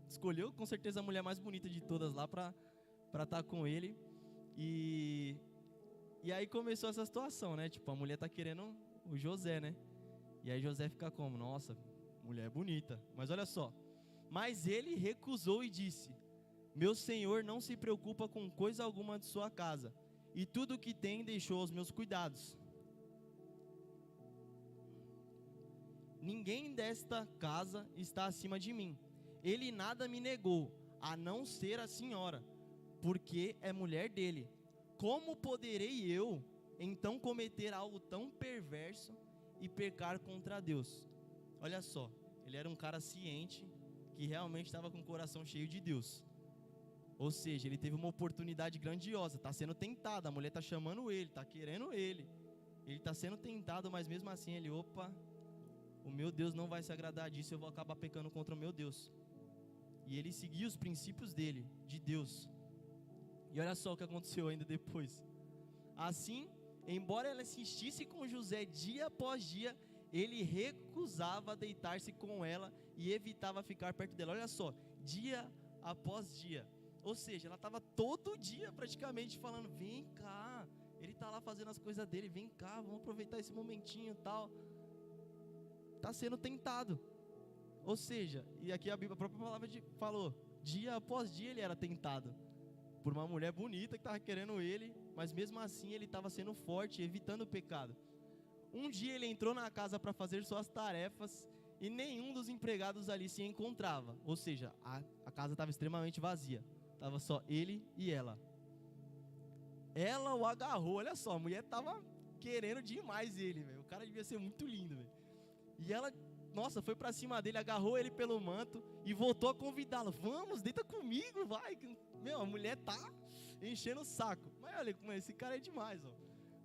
escolheu com certeza a mulher mais bonita de todas lá pra estar com ele. E aí começou essa situação, né? Tipo, a mulher tá querendo o José, né? E aí José fica como? Nossa, mulher bonita. Mas olha só. Mas ele recusou e disse, meu senhor não se preocupa com coisa alguma de sua casa, e tudo o que tem deixou aos meus cuidados. Ninguém desta casa está acima de mim. Ele nada me negou, a não ser a senhora, porque é mulher dele. Como poderei eu, então, cometer algo tão perverso e pecar contra Deus? Olha só, ele era um cara ciente, que realmente estava com o coração cheio de Deus. Ou seja, ele teve uma oportunidade grandiosa, está sendo tentado, a mulher está chamando ele, está querendo ele está sendo tentado, mas mesmo assim ele, o meu Deus não vai se agradar disso, eu vou acabar pecando contra o meu Deus. E ele seguiu os princípios dele, de Deus. E olha só o que aconteceu ainda depois. Assim, embora ela insistisse com José dia após dia, ele recusava deitar-se com ela e evitava ficar perto dela. Olha só, dia após dia. Ou seja, ela estava todo dia praticamente falando, vem cá, ele está lá fazendo as coisas dele, vem cá, vamos aproveitar esse momentinho e tal. Está sendo tentado. Ou seja, e aqui a própria palavra falou, dia após dia ele era tentado por uma mulher bonita que estava querendo ele, mas mesmo assim ele estava sendo forte, evitando o pecado. Um dia ele entrou na casa para fazer suas tarefas e nenhum dos empregados ali se encontrava. Ou seja, a casa estava extremamente vazia. Estava só ele e ela. Ela o agarrou, olha só, a mulher estava querendo demais ele, velho. O cara devia ser muito lindo, velho. E ela, nossa, foi pra cima dele, agarrou ele pelo manto e voltou a convidá-lo. Vamos, deita comigo, vai. Meu, a mulher tá enchendo o saco. Mas olha, esse cara é demais, ó.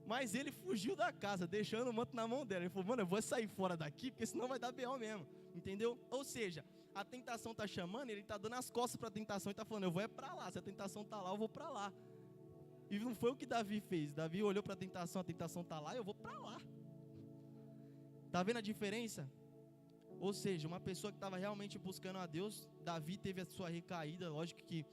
Mas ele fugiu da casa, deixando o manto na mão dela. Ele falou, mano, eu vou sair fora daqui, porque senão vai dar B.O. mesmo. Entendeu? Ou seja, a tentação tá chamando, ele tá dando as costas pra tentação e tá falando, eu vou pra lá. Se a tentação tá lá, eu vou pra lá. E não foi o que Davi fez. Davi olhou pra tentação, a tentação tá lá, eu vou pra lá. Tá vendo a diferença? Ou seja, uma pessoa que estava realmente buscando a Deus, Davi teve a sua recaída, lógico que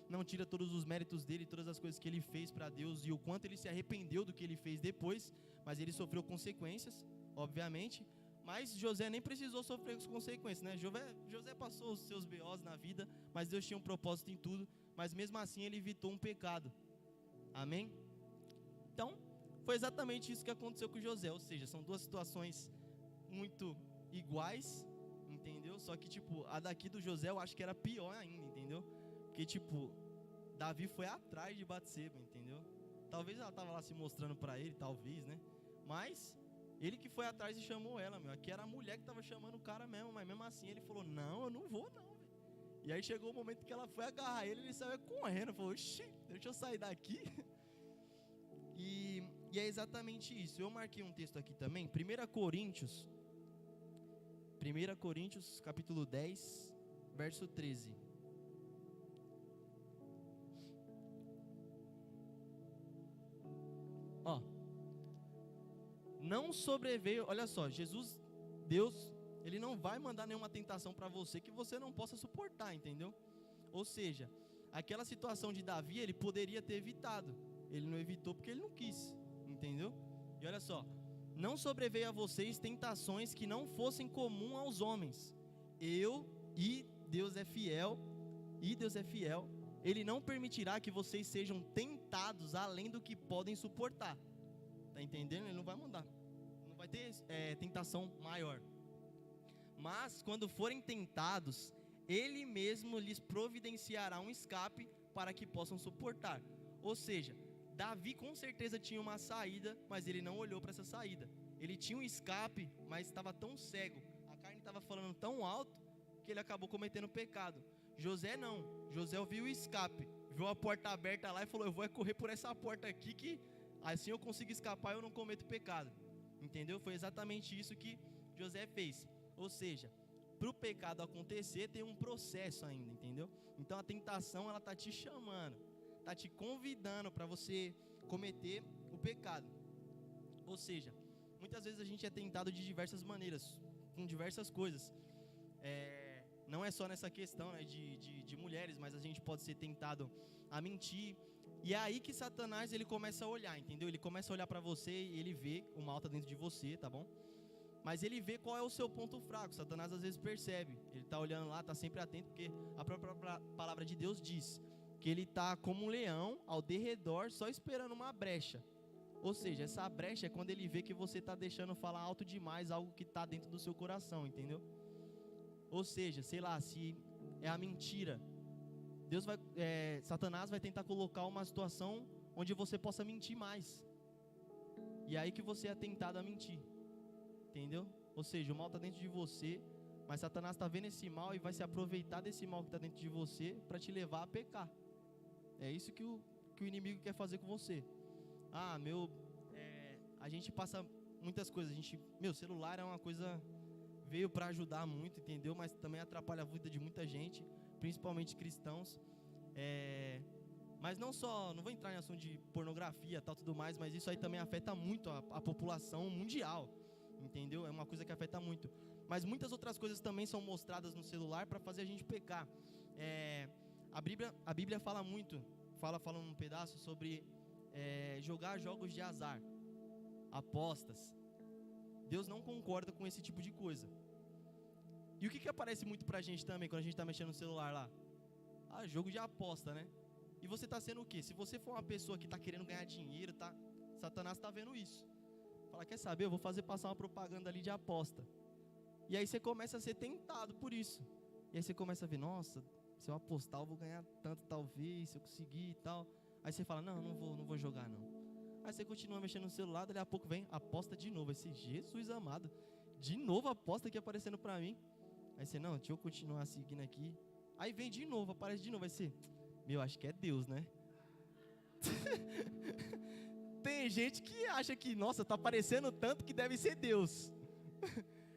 não tira todos os méritos dele, todas as coisas que ele fez para Deus e o quanto ele se arrependeu do que ele fez depois, mas ele sofreu consequências, obviamente, mas José nem precisou sofrer as consequências, né? José passou os seus B.O.s na vida, mas Deus tinha um propósito em tudo, mas mesmo assim ele evitou um pecado, amém? Então, foi exatamente isso que aconteceu com José, ou seja, são duas situações muito iguais, entendeu? Só que tipo, a daqui do José eu acho que era pior ainda, entendeu? Porque tipo, Davi foi atrás de Batseba, entendeu? Talvez ela tava lá se mostrando pra ele, talvez, né? Mas ele que foi atrás e chamou ela, meu. Aqui era a mulher que tava chamando o cara mesmo, mas mesmo assim ele falou, não, eu não vou não, véio. E aí chegou o momento que ela foi agarrar ele saiu correndo, falou, oxi, deixa eu sair daqui. E é exatamente isso. Eu marquei um texto aqui também, 1 Coríntios, capítulo 10, verso 13. Ó, não sobreveio, olha só, Deus, Ele não vai mandar nenhuma tentação para você que você não possa suportar, entendeu? Ou seja, aquela situação de Davi, ele poderia ter evitado, ele não evitou porque ele não quis, entendeu? E olha só, não sobreveio a vocês tentações que não fossem comum aos homens. Deus é fiel, Ele não permitirá que vocês sejam tentados além do que podem suportar. Tá entendendo? Ele não vai mandar, não vai ter tentação maior. Mas quando forem tentados, Ele mesmo lhes providenciará um escape para que possam suportar. Ou seja, Davi com certeza tinha uma saída, mas ele não olhou para essa saída. Ele tinha um escape, mas estava tão cego, a carne estava falando tão alto, que ele acabou cometendo pecado. José não, José ouviu o escape, viu a porta aberta lá e falou, eu vou correr por essa porta aqui, que assim eu consigo escapar e eu não cometo pecado. Entendeu? Foi exatamente isso que José fez. Ou seja, para o pecado acontecer tem um processo ainda, entendeu? Então a tentação, ela está te chamando, está te convidando para você cometer o pecado. Ou seja, muitas vezes a gente é tentado de diversas maneiras, com diversas coisas. Não é só nessa questão, né, de mulheres, mas a gente pode ser tentado a mentir. E é aí que Satanás, ele começa a olhar, entendeu? Ele começa a olhar para você e ele vê o mal tá dentro de você, tá bom? Mas ele vê qual é o seu ponto fraco. Satanás às vezes percebe. Ele tá olhando lá, tá sempre atento, porque a própria palavra de Deus diz que ele tá como um leão ao derredor, só esperando uma brecha. Ou seja, essa brecha é quando ele vê que você tá deixando falar alto demais algo que tá dentro do seu coração, entendeu? Ou seja, sei lá, se é a mentira, Satanás vai tentar colocar uma situação onde você possa mentir mais. E é aí que você é tentado a mentir, entendeu? Ou seja, o mal está dentro de você, mas Satanás está vendo esse mal e vai se aproveitar desse mal que está dentro de você para te levar a pecar. É isso que o inimigo quer fazer com você. A gente passa muitas coisas. Meu celular é uma coisa, veio para ajudar muito, entendeu? Mas também atrapalha a vida de muita gente, principalmente cristãos. Mas não vou entrar em assunto de pornografia, tal, tudo mais, mas isso aí também afeta muito a população mundial, entendeu? É uma coisa que afeta muito. Mas muitas outras coisas também são mostradas no celular para fazer a gente pecar. A Bíblia fala muito, fala um pedaço sobre jogar jogos de azar, apostas. Deus não concorda com esse tipo de coisa. E o que aparece muito pra gente também quando a gente tá mexendo no celular lá? Jogo de aposta, né? E você tá sendo o quê? Se você for uma pessoa que tá querendo ganhar dinheiro, Satanás tá vendo isso. Fala, quer saber? Eu vou fazer passar uma propaganda ali de aposta. E aí você começa a ser tentado por isso. E aí você começa a ver, nossa, se eu apostar eu vou ganhar tanto talvez, se eu conseguir e tal. Aí você fala, não vou jogar não. Aí você continua mexendo no celular, dali a pouco vem, aposta de novo. Aí você, Jesus amado, de novo a aposta aqui aparecendo pra mim. Aí você, não, deixa eu continuar seguindo aqui. Aí vem de novo, aparece de novo. Aí você, acho que é Deus, né? Tem gente que acha que, nossa, tá aparecendo tanto que deve ser Deus.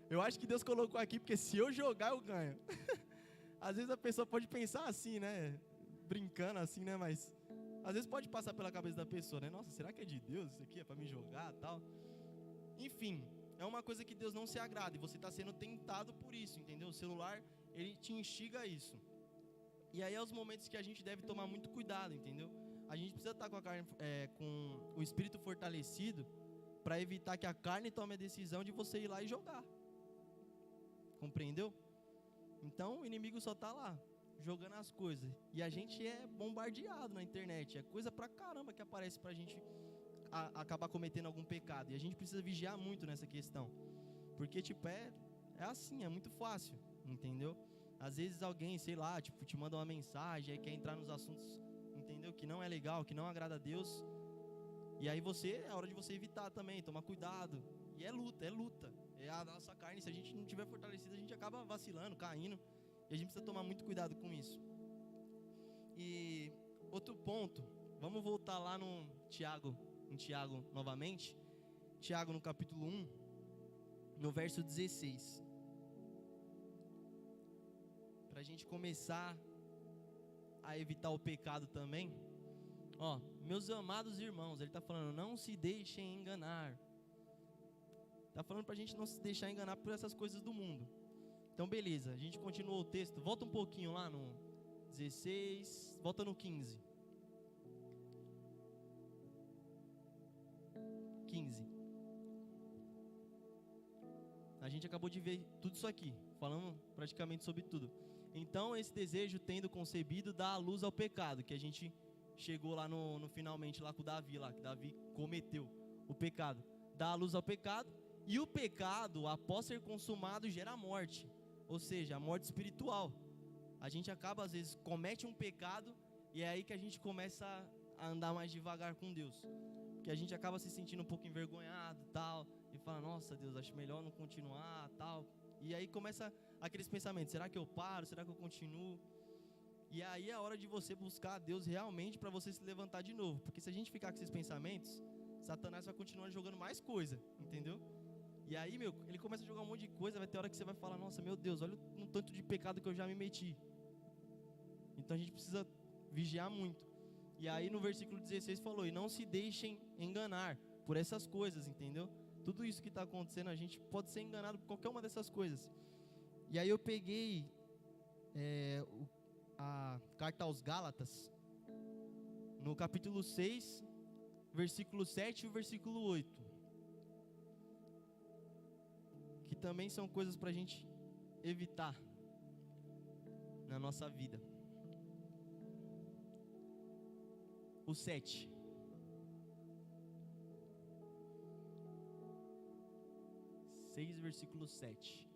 Eu acho que Deus colocou aqui, porque se eu jogar, eu ganho. Às vezes a pessoa pode pensar assim, né? Brincando assim, né? Mas às vezes pode passar pela cabeça da pessoa, né? Nossa, será que é de Deus isso aqui? É pra me jogar e tal? Enfim, é uma coisa que Deus não se agrada. E você está sendo tentado por isso, entendeu? O celular, ele te instiga a isso. E aí é os momentos que a gente deve tomar muito cuidado, entendeu? A gente precisa estar com o espírito fortalecido para evitar que a carne tome a decisão de você ir lá e jogar. Compreendeu? Então o inimigo só está lá, jogando as coisas. E a gente é bombardeado na internet. É coisa pra caramba que aparece pra gente acabar cometendo algum pecado. E a gente precisa vigiar muito nessa questão. Porque, é assim, é muito fácil, entendeu? Às vezes alguém, sei lá, te manda uma mensagem, aí quer entrar nos assuntos, entendeu? Que não é legal, que não agrada a Deus. E aí é hora de você evitar também, tomar cuidado. E é luta. É a nossa carne, se a gente não tiver fortalecido, a gente acaba vacilando, caindo. E a gente precisa tomar muito cuidado com isso. E outro ponto, vamos voltar lá em Tiago novamente. Tiago no capítulo 1, no verso 16. Para a gente começar a evitar o pecado também. Meus amados irmãos, ele está falando, não se deixem enganar. Está falando para a gente não se deixar enganar por essas coisas do mundo. Então beleza, a gente continuou o texto. Volta um pouquinho lá no 16, volta no 15. 15. A gente acabou de ver tudo isso aqui, falando praticamente sobre tudo. Então esse desejo, tendo concebido, dá a luz ao pecado, que a gente chegou lá no finalmente lá com o Davi, lá que Davi cometeu o pecado. Dá a luz ao pecado, e o pecado, após ser consumado, gera a morte, ou seja, a morte espiritual. A gente acaba, às vezes, comete um pecado, e é aí que a gente começa a andar mais devagar com Deus, porque a gente acaba se sentindo um pouco envergonhado, tal, e fala, nossa Deus, acho melhor não continuar, tal. E aí começa aqueles pensamentos, será que eu paro, será que eu continuo? E aí é a hora de você buscar a Deus realmente para você se levantar de novo, porque se a gente ficar com esses pensamentos, Satanás vai continuar jogando mais coisa, entendeu? E E aí, ele começa a jogar um monte de coisa, vai ter hora que você vai falar, nossa, meu Deus, olha um tanto de pecado que eu já me meti. Então a gente precisa vigiar muito. E aí no versículo 16 falou, e não se deixem enganar por essas coisas, entendeu? Tudo isso que está acontecendo, a gente pode ser enganado por qualquer uma dessas coisas. E aí eu peguei a carta aos Gálatas, no capítulo 6, versículo 7 e o versículo 8. Que também são coisas para a gente evitar na nossa vida. O 7. Versículo 7.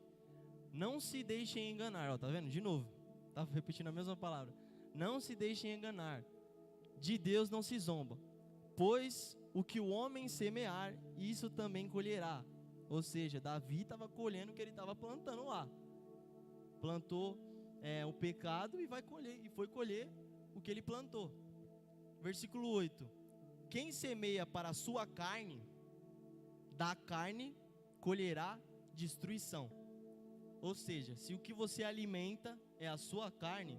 Não se deixem enganar, ó, tá vendo? De novo, tá repetindo a mesma palavra. Não se deixem enganar, de Deus não se zomba, pois o que o homem semear, isso também colherá. Ou seja, Davi estava colhendo o que ele estava plantando lá. Plantou o pecado e foi colher o que ele plantou. Versículo 8. Quem semeia para a sua carne, da carne colherá destruição. Ou seja, se o que você alimenta é a sua carne,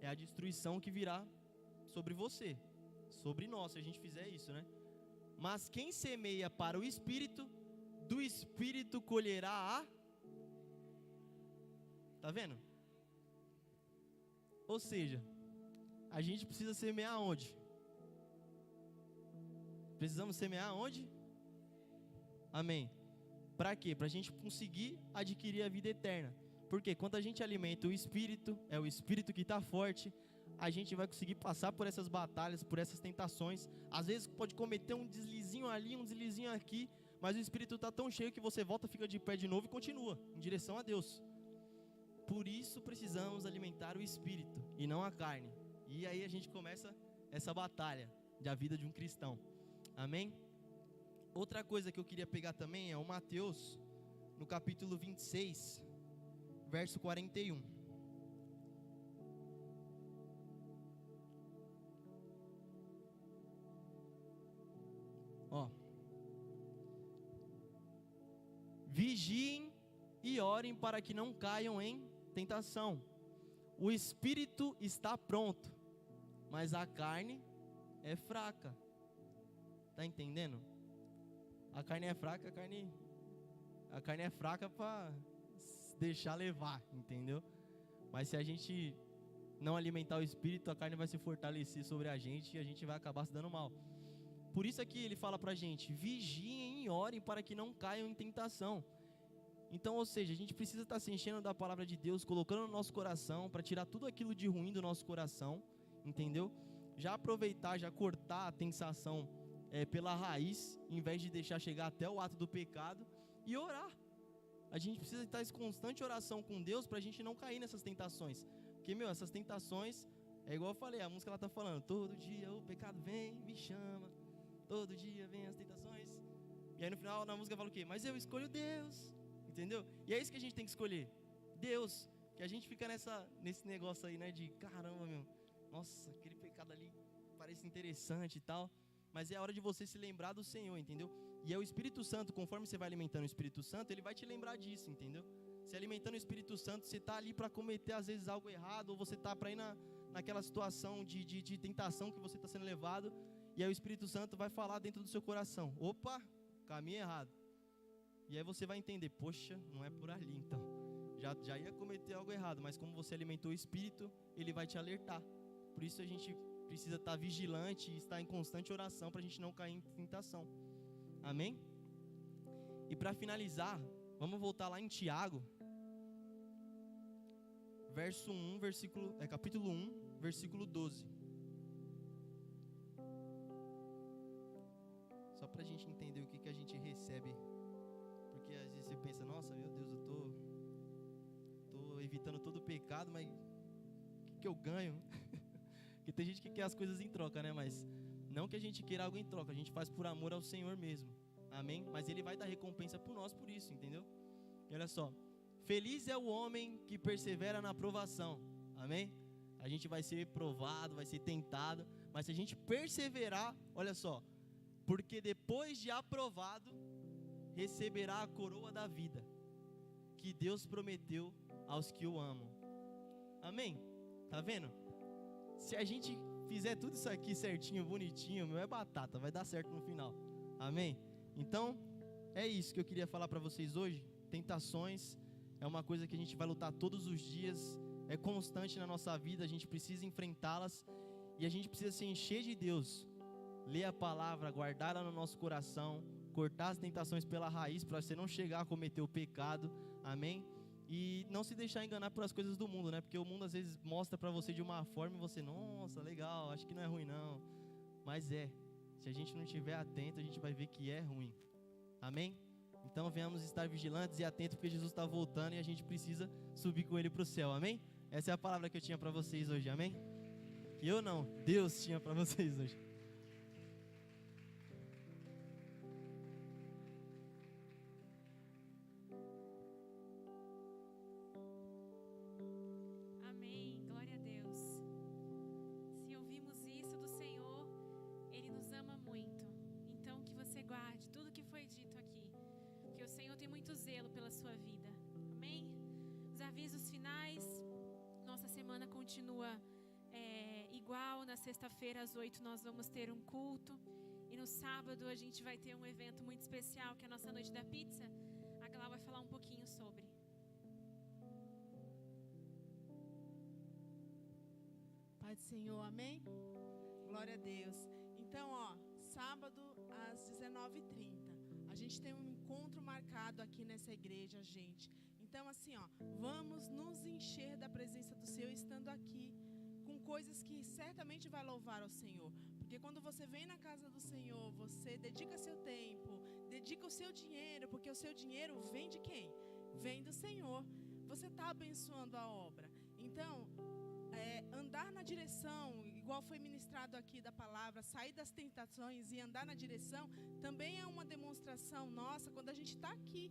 é a destruição que virá sobre você, sobre nós, se a gente fizer isso, né? Mas quem semeia para o Espírito, do Espírito colherá a... Tá vendo? Ou seja, a gente precisa semear onde? Precisamos semear onde? Amém. Para quê? Para a gente conseguir adquirir a vida eterna. Porque quando a gente alimenta o Espírito, é o Espírito que está forte, a gente vai conseguir passar por essas batalhas, por essas tentações. Às vezes pode cometer um deslizinho ali, um deslizinho aqui, mas o Espírito está tão cheio que você volta, fica de pé de novo e continua em direção a Deus. Por isso precisamos alimentar o Espírito e não a carne. E aí a gente começa essa batalha da vida de um cristão. Amém? Outra coisa que eu queria pegar também é o Mateus, no capítulo 26, verso 41. Ó. Vigiem e orem para que não caiam em tentação. O espírito está pronto, mas a carne é fraca. Tá entendendo? A carne é fraca, a carne é fraca para deixar levar, entendeu? Mas se a gente não alimentar o espírito, a carne vai se fortalecer sobre a gente e a gente vai acabar se dando mal. Por isso aqui ele fala pra gente, vigiem e orem para que não caiam em tentação. Então, ou seja, a gente precisa estar se enchendo da palavra de Deus, colocando no nosso coração, para tirar tudo aquilo de ruim do nosso coração, entendeu? Já aproveitar, já cortar a tentação pela raiz, em vez de deixar chegar até o ato do pecado, e orar. A gente precisa estar em constante oração com Deus, para a gente não cair nessas tentações. Porque, essas tentações, é igual eu falei, a música ela está falando, todo dia o pecado vem, me chama, todo dia vem as tentações. E aí no final da música fala o quê? Mas eu escolho Deus. Entendeu? E é isso que a gente tem que escolher. Deus. Que a gente fica nesse negócio aí, né? De caramba, nossa, aquele pecado ali parece interessante e tal. Mas é a hora de você se lembrar do Senhor, entendeu? E é o Espírito Santo, conforme você vai alimentando o Espírito Santo, ele vai te lembrar disso, entendeu? Se alimentando o Espírito Santo, você está ali para cometer às vezes algo errado, ou você está para ir naquela situação de tentação que você está sendo levado. E aí o Espírito Santo vai falar dentro do seu coração: opa, caminho errado. E aí você vai entender, poxa, não é por ali, então já ia cometer algo errado, mas como você alimentou o Espírito, ele vai te alertar. Por isso a gente precisa estar vigilante e estar em constante oração para a gente não cair em tentação. Amém? E para finalizar, vamos voltar lá em Tiago, capítulo 1, versículo 12. Só para a gente entender o que a gente recebe. Porque às vezes você pensa, nossa, meu Deus, eu tô evitando todo o pecado, mas o que eu ganho? Porque tem gente que quer as coisas em troca, né? Mas não que a gente queira algo em troca, a gente faz por amor ao Senhor mesmo. Amém? Mas Ele vai dar recompensa por nós por isso, entendeu? E olha só, feliz é o homem que persevera na provação. Amém? A gente vai ser provado, vai ser tentado, mas se a gente perseverar, olha só, porque depois de aprovado, receberá a coroa da vida que Deus prometeu aos que o amam. Amém? Tá vendo? Se a gente fizer tudo isso aqui certinho, bonitinho, meu, é batata, vai dar certo no final. Amém? Então, é isso que eu queria falar para vocês hoje. Tentações é uma coisa que a gente vai lutar todos os dias, é constante na nossa vida, a gente precisa enfrentá-las e a gente precisa se encher de Deus, ler a palavra, guardá-la no nosso coração, cortar as tentações pela raiz para você não chegar a cometer o pecado. Amém? E não se deixar enganar por as coisas do mundo, né? Porque o mundo às vezes mostra para você de uma forma e você, nossa, legal, acho que não é ruim não. Mas se a gente não estiver atento, a gente vai ver que é ruim. Amém? Então venhamos estar vigilantes e atentos, porque Jesus está voltando e a gente precisa subir com Ele para o céu. Amém? Essa é a palavra que eu tinha para vocês hoje. Amém? Que eu não, Deus tinha para vocês hoje. Avisos finais. Nossa semana continua igual. Na sexta-feira às 8 nós vamos ter um culto e no sábado a gente vai ter um evento muito especial, que é a nossa noite da pizza. A Glau vai falar um pouquinho sobre. Pai do Senhor, amém? Glória a Deus. Então, sábado às 19h30 a gente tem um encontro marcado aqui nessa igreja, gente. Então, assim, vamos nos encher da presença do Senhor estando aqui, com coisas que certamente vai louvar ao Senhor. Porque quando você vem na casa do Senhor, você dedica seu tempo, dedica o seu dinheiro, porque o seu dinheiro vem de quem? Vem do Senhor. Você está abençoando a obra. Então, andar na direção, igual foi ministrado aqui da palavra, sair das tentações e andar na direção, também é uma demonstração nossa quando a gente está aqui.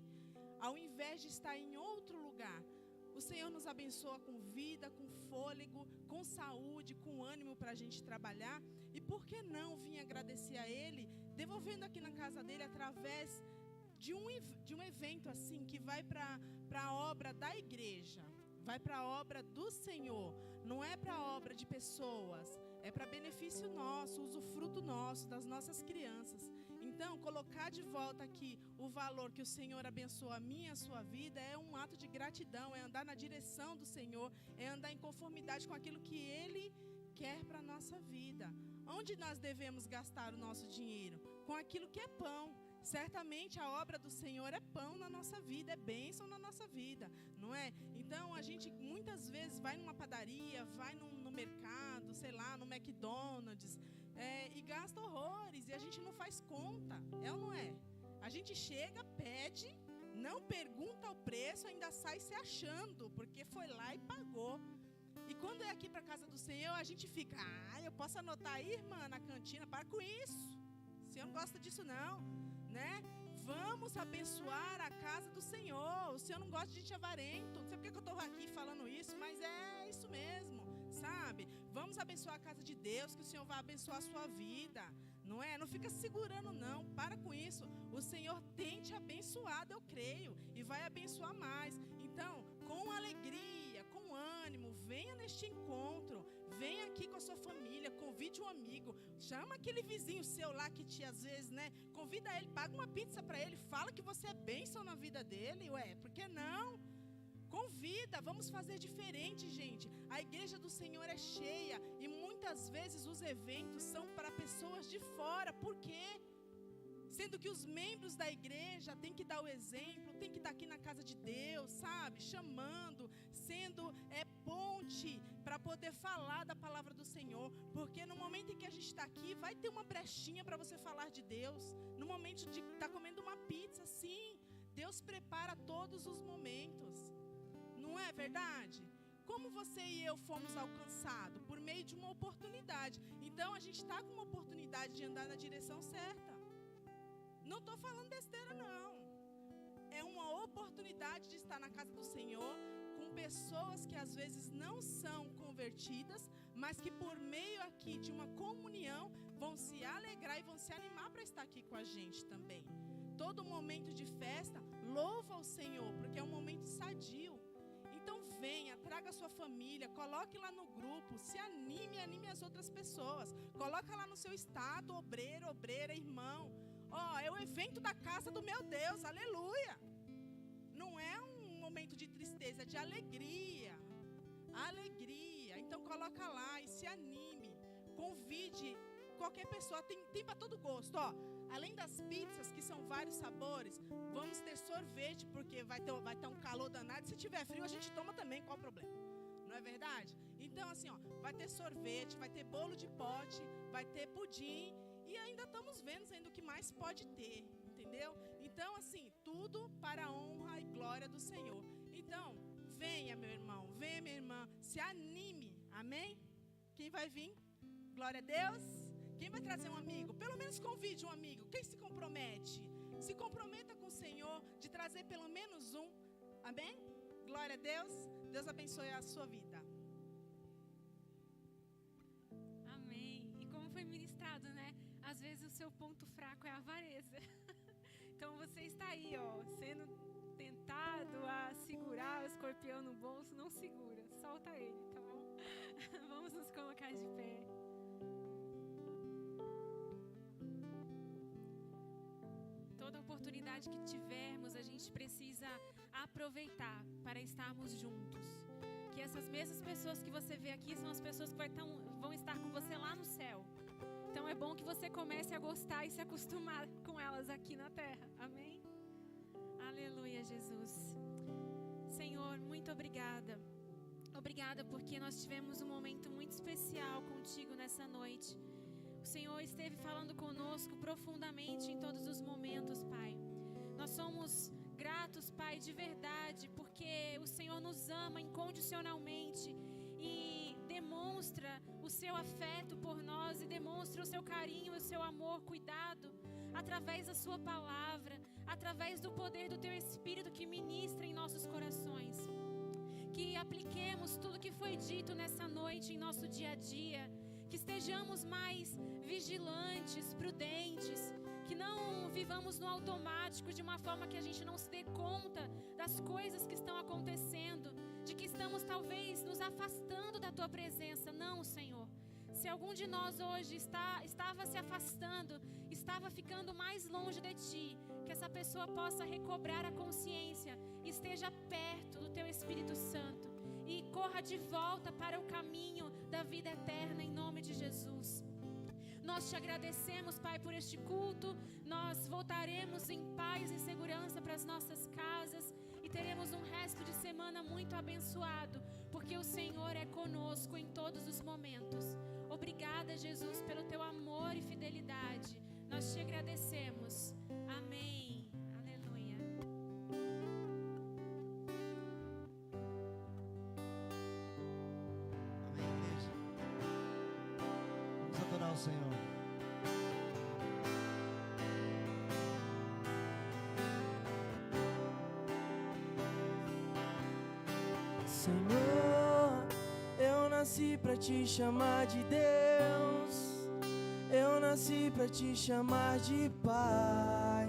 Ao invés de estar em outro lugar, o Senhor nos abençoa com vida, com fôlego, com saúde, com ânimo para a gente trabalhar. E por que não vir agradecer a Ele, devolvendo aqui na casa dele através de um evento assim, que vai para a obra da igreja, vai para a obra do Senhor, não é para a obra de pessoas, é para benefício nosso, usufruto nosso, das nossas crianças. Então, colocar de volta aqui o valor que o Senhor abençoa a minha e a sua vida é um ato de gratidão, é andar na direção do Senhor, é andar em conformidade com aquilo que Ele quer para a nossa vida. Onde nós devemos gastar o nosso dinheiro? Com aquilo que é pão. Certamente a obra do Senhor é pão na nossa vida, é bênção na nossa vida, não é? Então a gente muitas vezes vai numa padaria, vai no mercado, sei lá, no McDonald's, e gasta horrores e a gente não faz conta, é ou não é? A gente chega, pede, não pergunta o preço, ainda sai se achando, porque foi lá e pagou. E quando é aqui para a casa do Senhor, a gente fica, eu posso anotar aí, irmã, na cantina, para com isso, o Senhor não gosta disso não, né? Vamos abençoar a casa do Senhor. O Senhor não gosta de gente avarento. Não sei porque que eu estou aqui falando isso, mas é isso mesmo, sabe? Vamos abençoar a casa de Deus, que o Senhor vai abençoar a sua vida, não é? Não fica segurando não, para com isso. O Senhor tem te abençoado, eu creio, e vai abençoar mais. Então, com alegria, com ânimo, venha neste encontro, venha aqui com a sua família, convide um amigo, chama aquele vizinho seu lá que às vezes, né, convida ele, paga uma pizza para ele, fala que você é bênção na vida dele, por que não? Convida, vamos fazer diferente, gente. A igreja do Senhor é cheia e muitas vezes os eventos são para pessoas de fora. Por quê? Sendo que os membros da igreja têm que dar o exemplo, têm que estar aqui na casa de Deus, sabe? Chamando, sendo ponte para poder falar da palavra do Senhor. Porque no momento em que a gente está aqui, vai ter uma brechinha para você falar de Deus. No momento de estar comendo uma pizza, sim. Deus prepara todos os momentos. Não é verdade? Como você e eu fomos alcançados? Por meio de uma oportunidade. Então a gente está com uma oportunidade de andar na direção certa. Não estou falando besteira não. É uma oportunidade de estar na casa do Senhor com pessoas que às vezes não são convertidas, mas que por meio aqui de uma comunhão vão se alegrar e vão se animar para estar aqui com a gente também. todo momento de festa, louva o Senhor, porque é um momento sadio. Então venha, traga a sua família, coloque lá no grupo, se anime, anime as outras pessoas. Coloca lá no seu estado, obreiro, obreira, irmão. É o evento da casa do meu Deus, aleluia. Não é um momento de tristeza, é de alegria. Alegria. Então coloca lá e se anime. Convide qualquer pessoa, tem para todo gosto, Além das pizzas, que são vários sabores, vamos ter sorvete, porque vai ter um calor danado. Se tiver frio, a gente toma também, qual o problema? Não é verdade? Então, assim, vai ter sorvete, vai ter bolo de pote, vai ter pudim, e ainda estamos vendo ainda o que mais pode ter, entendeu? Então, assim, tudo para a honra e glória do Senhor. Então, venha, meu irmão, venha, minha irmã, se anime, amém? Quem vai vir? Glória a Deus. Quem vai trazer um amigo? Pelo menos convide um amigo. Quem se compromete? Se comprometa com o Senhor de trazer pelo menos um. Amém? Glória a Deus. Deus abençoe a sua vida. Amém. E como foi ministrado, né? Às vezes o seu ponto fraco é a avareza. Então você está aí, sendo tentado a segurar o escorpião no bolso. Não segura. Solta ele, tá bom? Vamos nos colocar de pé. Toda oportunidade que tivermos, a gente precisa aproveitar para estarmos juntos. Que essas mesmas pessoas que você vê aqui são as pessoas que vão estar com você lá no céu. Então é bom que você comece a gostar e se acostumar com elas aqui na terra. Amém? Aleluia, Jesus. Senhor, muito obrigada. Obrigada porque nós tivemos um momento muito especial contigo nessa noite. O Senhor esteve falando conosco profundamente em todos os momentos, Pai. Nós somos gratos, Pai, de verdade, porque o Senhor nos ama incondicionalmente e demonstra o seu afeto por nós e demonstra o seu carinho, o seu amor, cuidado, através da sua palavra, através do poder do teu Espírito que ministra em nossos corações. Que apliquemos tudo que foi dito nessa noite em nosso dia a dia, que estejamos mais vigilantes, prudentes, que não vivamos no automático de uma forma que a gente não se dê conta das coisas que estão acontecendo, de que estamos talvez nos afastando da tua presença. Não, Senhor. Se algum de nós hoje estava se afastando, estava ficando mais longe de ti, que essa pessoa possa recobrar a consciência e esteja perto do teu Espírito Santo e corra de volta para o caminho da vida eterna em nome de Jesus. Nós te agradecemos, Pai, por este culto. Nós voltaremos em paz e segurança para as nossas casas e teremos um resto de semana muito abençoado, porque o Senhor é conosco em todos os momentos. Obrigada, Jesus, pelo teu amor e fidelidade. Nós te agradecemos. Amém. Aleluia. Amém, igreja. Vamos adorar o Senhor. Senhor, eu nasci pra te chamar de Deus, eu nasci pra te chamar de Pai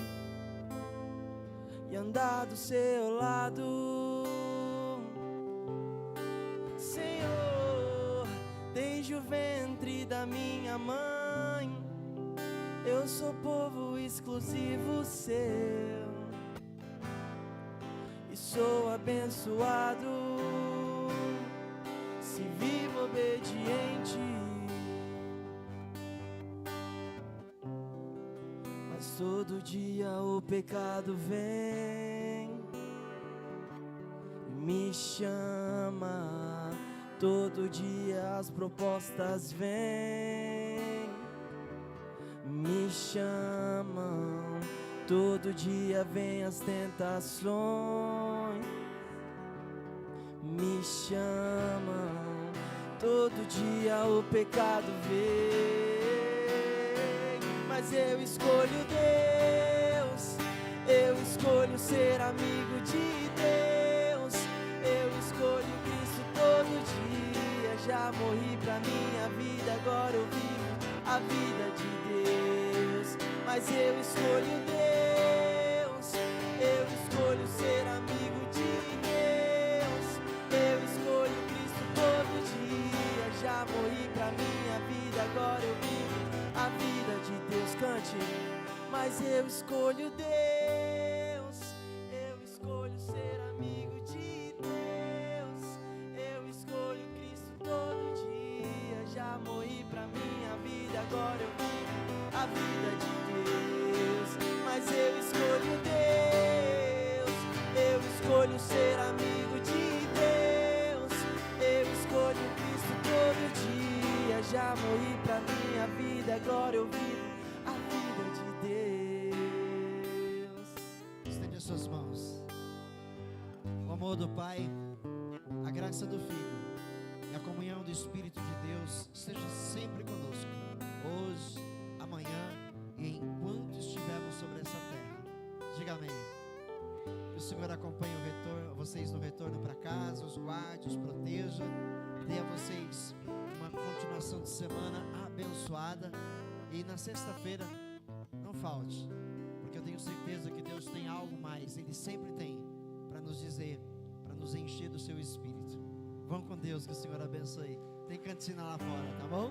e andar do seu lado. Senhor, desde o ventre da minha mãe, eu sou povo exclusivo seu e sou abençoado se vivo obediente. Mas todo dia o pecado vem e me chama. Todo dia as propostas vêm, me chamam. Todo dia vem as tentações, me chamam. Todo dia o pecado vem, mas eu escolho Deus, eu escolho ser amigo de Deus, eu escolho Cristo todo dia. Já morri pra minha vida, agora eu vivo a vida de Deus, mas eu escolho Deus. escolho ser amigo de Deus. Eu escolho Cristo todo dia. Já morri pra minha vida, agora eu vivo a vida de Deus. Cante. Mas eu escolho Deus. Eu escolho ser amigo de Deus. Eu escolho Cristo todo dia. Já morri pra minha vida, agora eu vivo a vida de Deus. Mas eu escolho Deus. Eu escolho ser amigo de Deus. Eu escolho Cristo todo dia. Já morri pra minha vida, agora eu vivo a vida de Deus. Estende as suas mãos. O amor do Pai, a graça do Filho e a comunhão do Espírito de Deus esteja sempre conosco, hoje, amanhã e enquanto estivermos sobre essa terra. Diga amém. Que o Senhor acompanhe vocês no retorno para casa, os guarde, os proteja, dê a vocês uma continuação de semana abençoada. E na sexta-feira, não falte, porque eu tenho certeza que Deus tem algo mais, Ele sempre tem, para nos dizer, para nos encher do seu Espírito. Vão com Deus, que o Senhor abençoe. Tem cantina lá fora, tá bom?